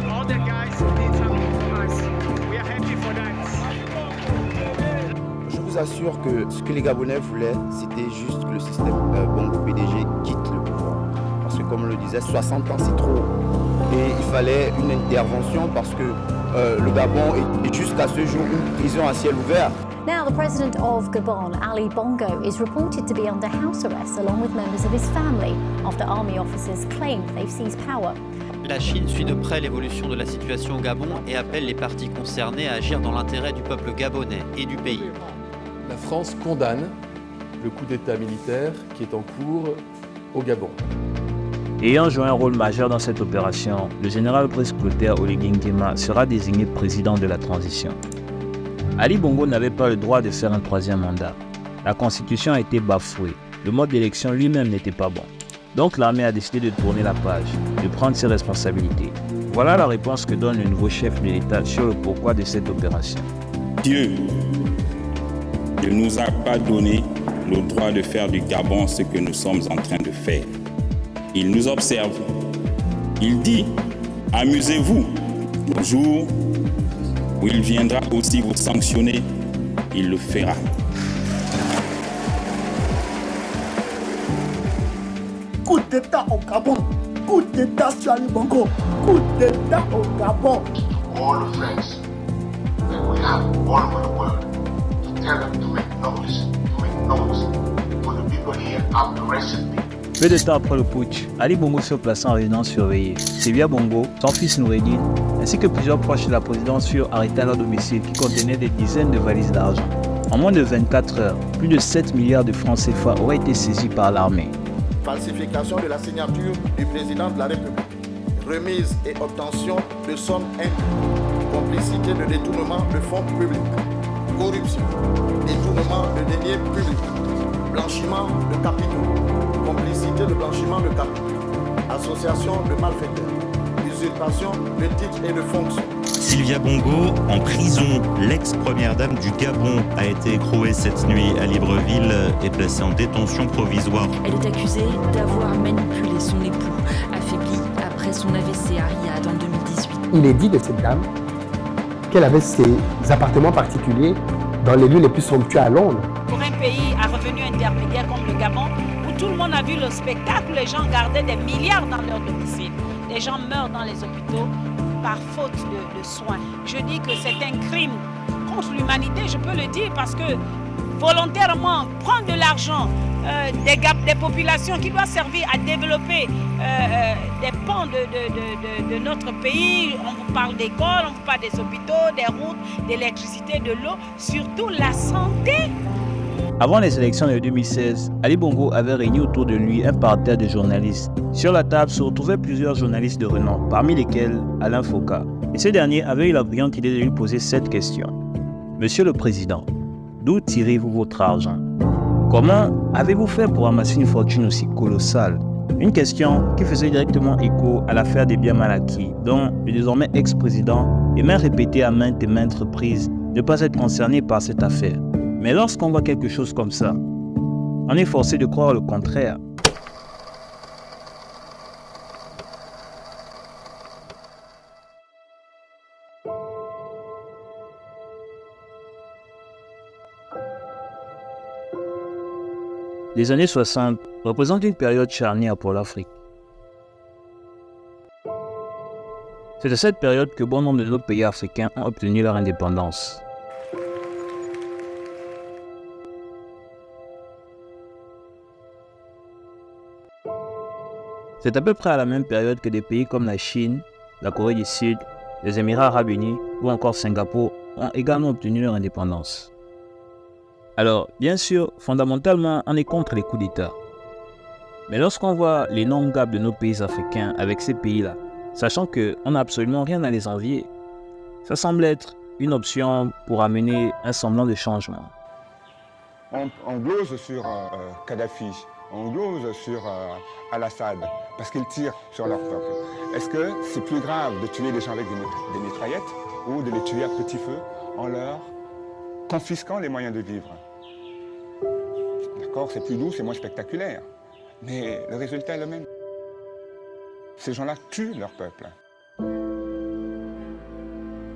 all the guys who did something for us. We are happy for that. Je vous assure que ce que les Gabonais voulaient, c'était juste que le système Bongo PDG quitte le pouvoir. Parce que comme on le disait, 60 ans c'est trop. Et il fallait une intervention parce que le Gabon est jusqu'à ce jour une prison à ciel ouvert. Now, the president of Gabon, Ali Bongo, is reported to be under house arrest along with members of his family after army officers claim they've seized power. La Chine suit de près l'évolution de la situation au Gabon et appelle les parties concernées à agir dans l'intérêt du peuple gabonais et du pays. La France condamne le coup d'État militaire qui est en cours au Gabon. Ayant joué un rôle majeur dans cette opération, le général Brice Clotaire Oligui Nguema sera désigné président de la transition. Ali Bongo n'avait pas le droit de faire un troisième mandat. La constitution a été bafouée. Le mode d'élection lui-même n'était pas bon. Donc l'armée a décidé de tourner la page, de prendre ses responsabilités. Voilà la réponse que donne le nouveau chef de l'État sur le pourquoi de cette opération. Dieu ne nous a pas donné le droit de faire du Gabon ce que nous sommes en train de faire. Il nous observe. Il dit, amusez-vous. Le jour où il viendra aussi vous sanctionner, il le fera. Coup d'État au Gabon, coup d'État sur Ali Bongo, coup d'État au Gabon. All the friends that we have all over the world, to tell them to make notes for the people here have the recipe. Peu de temps après le putsch, Ali Bongo se place en résidence surveillée. Sévia Bongo, son fils Noureddine, ainsi que plusieurs proches de la présidence furent arrêtés à leur domicile qui contenait des dizaines de valises d'argent. En moins de 24 heures, plus de 7 milliards de francs CFA auraient été saisis par l'armée. Falsification de la signature du président de la République, remise et obtention de sommes indues, complicité de détournement de fonds publics, corruption, détournement de deniers publics, blanchiment de capitaux, complicité de blanchiment de capitaux, association de malfaiteurs, usurpation de titres et de fonctions. Sylvia Bongo, en prison, l'ex-première dame du Gabon, a été écrouée cette nuit à Libreville et placée en détention provisoire. Elle est accusée d'avoir manipulé son époux, affaibli après son AVC à Riyad en 2018. Il est dit de cette dame qu'elle avait ses appartements particuliers dans les lieux les plus somptueux à Londres. Pour un pays à revenu intermédiaire comme le Gabon, où tout le monde a vu le spectacle, les gens gardaient des milliards dans leur domicile. Les gens meurent dans les hôpitaux par faute de soins. Je dis que c'est un crime contre l'humanité, je peux le dire, parce que volontairement prendre de l'argent des populations qui doivent servir à développer des pans de notre pays. On vous parle d'écoles, on vous parle des hôpitaux, des routes, d'électricité, de l'eau, surtout la santé. Avant les élections de 2016, Ali Bongo avait réuni autour de lui un parterre de journalistes. Sur la table se retrouvaient plusieurs journalistes de renom, parmi lesquels Alain Foka. Et ce dernier avait eu la brillante idée de lui poser cette question. Monsieur le Président, d'où tirez-vous votre argent? Comment avez-vous fait pour amasser une fortune aussi colossale? Une question qui faisait directement écho à l'affaire des biens mal acquis, dont le désormais ex-président est même répété à maintes et maintes reprises ne pas être concerné par cette affaire. Mais lorsqu'on voit quelque chose comme ça, on est forcé de croire le contraire. Les années 60 représentent une période charnière pour l'Afrique. C'est à cette période que bon nombre de nos pays africains ont obtenu leur indépendance. C'est à peu près à la même période que des pays comme la Chine, la Corée du Sud, les Émirats arabes unis ou encore Singapour ont également obtenu leur indépendance. Alors, bien sûr, fondamentalement, on est contre les coups d'État. Mais lorsqu'on voit l'énorme gap de nos pays africains avec ces pays-là, sachant qu'on n'a absolument rien à les envier, ça semble être une option pour amener un semblant de changement. On glose sur Kadhafi, on glose sur Al-Assad, parce qu'ils tirent sur leur peuple. Est-ce que c'est plus grave de tuer des gens avec des mitraillettes ou de les tuer à petit feu en leur confisquant les moyens de vivre? D'accord, c'est plus doux, c'est moins spectaculaire, mais le résultat est le même. Ces gens-là tuent leur peuple.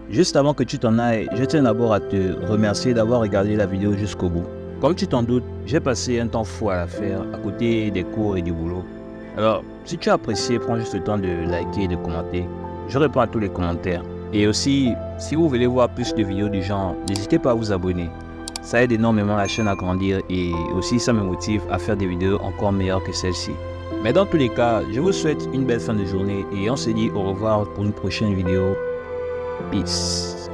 Juste avant que tu t'en ailles, je tiens d'abord à te remercier d'avoir regardé la vidéo jusqu'au bout. Comme tu t'en doutes, j'ai passé un temps fou à la faire, à côté des cours et du boulot. Alors, si tu as apprécié, prends juste le temps de liker et de commenter. Je réponds à tous les commentaires. Et aussi, si vous voulez voir plus de vidéos du genre, n'hésitez pas à vous abonner. Ça aide énormément la chaîne à grandir et aussi ça me motive à faire des vidéos encore meilleures que celle-ci. Mais dans tous les cas, je vous souhaite une belle fin de journée et on se dit au revoir pour une prochaine vidéo. Peace.